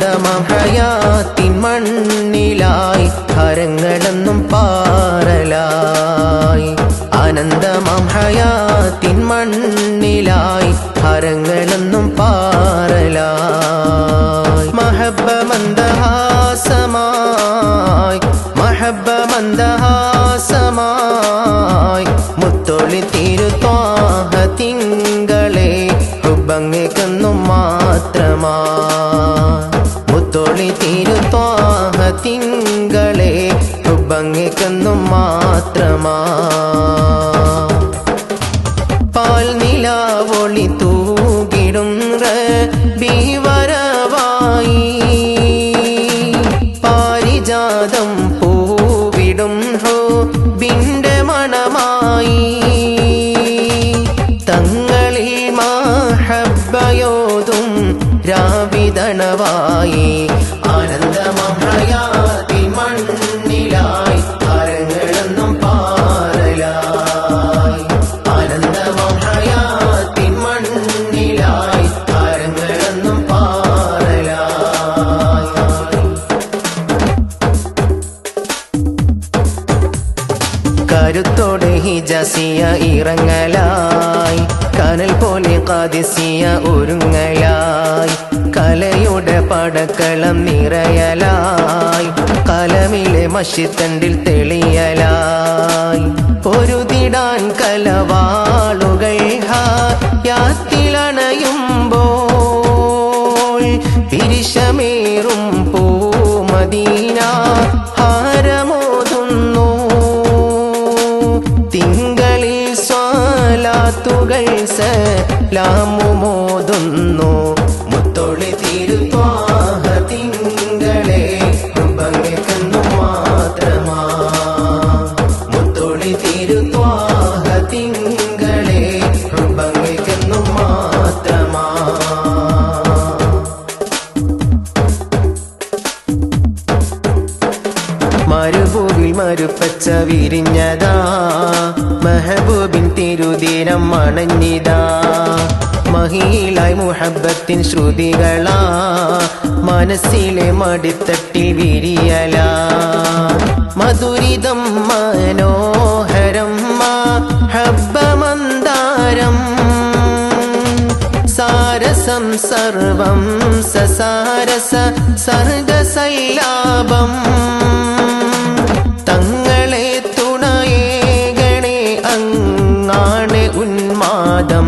ആനന്ദമാം ഹയാത്തിൻ മണ്ണിലായി ഹരങ്ങളെന്നും പാറലായി ആനന്ദമാം ഹയാത്തിൻ മണ്ണിലായി ഹരങ്ങളെന്നും പാറലായി മഹബ്ബ മന്ദഹാസമായി മഹബ്ബ മന്ദഹാസമായി മുത്തൊളി തിരുത്വാഹ തിങ്കളെ ഹുബ്ബങ്ങേക്കെന്നും മാത്രമായി മുത്തൊളി തിരുത്വാഹ തിങ്കളെ ഹുബ്ബങ്ങേക്കെന്നും മാത്രമായി പാൽ നിലാവൊളി തൂകിടും റബീവരവായി പാരിജാതം പൂവിടും ഹുബ്ബിന്റെ മണമായി തങ്ങളിൽ മഹബ്ബയോതും രാവിതണവായി ആനന്ദമാം ഹയാത്തിൻ മണ്ണിലായി ഹരങ്ങളെന്നും പാറലായി ആനന്ദമാം ഹയാത്തിൻ മണ്ണിലായി ഹരങ്ങളെന്നും പാറലായി കരുത്തോടെ ഹിജാസിയ ഇറങ്ങലായി കനൽ പോലെ ഖാദിസിയ ഒരുങ്ങലായി കലയുടെ പടക്കളം നിറയലായി കലമിലെ മഷിത്തണ്ടിൽ തെളിയലായി പൊരുതിടാൻ കലവാളുകൾ യാത്തിലണയുമ്പോൾ പിരിശമേറും പൂമദീന ഹാരമോതുന്നു തിങ്കളിൽ സ്വലാത്തുകൾ സലാമുമോതുന്നു മുത്തൊളി തിരുത്വാഹ തിങ്കളെ ഹുബ്ബങ്ങേക്കെന്നും മാത്രമായി മുത്തൊളി തിരുത്വാഹ തിങ്കളെ ഹുബ്ബങ്ങേക്കെന്നും മാത്രമായി മരുഭൂവിൽ മരുപ്പച്ച വിരിഞ്ഞതാ മെഹബൂബിൻ തിരുദിനം മണഞ്ഞിതാ മഹീലായി മുഹബ്ബത്തിൻ ശ്രുതികളാ മനസ്സിലെ മടിത്തട്ടിൽ വിരിയലാ മധുരിതം മനോഹരം മഹബ്ബമന്ദാരം സാരസം സർവം സസാരസ സർഗസൈലാപം തങ്ങളെ തുണയേകണേ അങ്ങാണ് ഉന്മാദം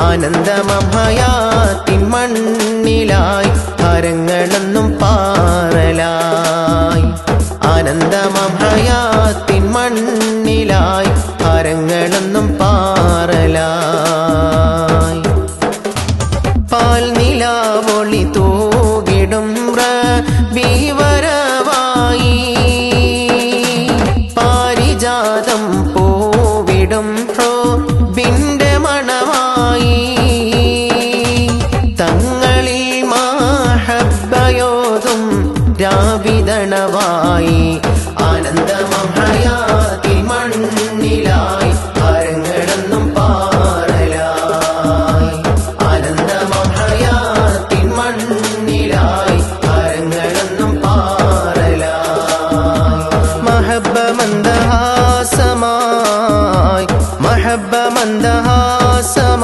ആനന്ദമാം ഹയാത്തിൻ മണ്ണിലായി ഹരങ്ങളെന്നും പാറലായി ആനന്ദമാം ഹയാത്തിൻ മണ്ണിലായി ഹരങ്ങളെന്നും പാറലായി പാൽ നിലാവൊളി തൂകിടും റബീവരവായി പാരിജാതം പൂവിടും ഹുബ്ബിന്റെ മണമായി തങ്ങളിൽ മഹബ്ബയോതും രാവിതണവായി ആനന്ദമാം ഹയാത്തിൻ മണ്ണിലായി ഹരങ്ങളെന്നും പാറലായി ആനന്ദമാം ഹയാത്തിൻ മണ്ണിലായി ഹരങ്ങളെന്നും പാറലായി മഹബ്ബ മന്ദഹാസമായി മഹബ്ബ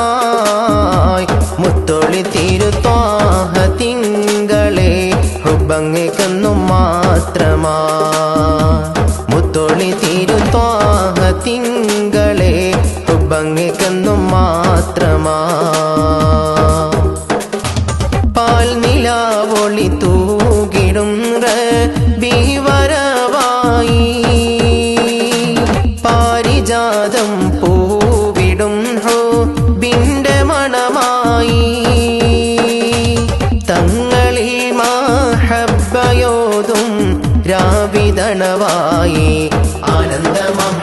മന്ദഹാസമായി മുത്തൊളി തിരുത്വാഹ തിങ്കളെ ഹുബ്ബങ്ങേക്കെന്നും മാത്രമായി മുത്തൊളി തിരുത്വാഹ തിങ്കളെ ഹുബ്ബങ്ങേക്കെന്നും മാത്രമായി പാൽ നിലാവൊളി തൂകിടും റബീവരവായി പാരിജാതം പൂവിടും ഹുബ്ബിന്റെ മണമായി തങ്ങളിൽ മഹബ്ബയോതും രാവിതണവായി ആനന്ദമാം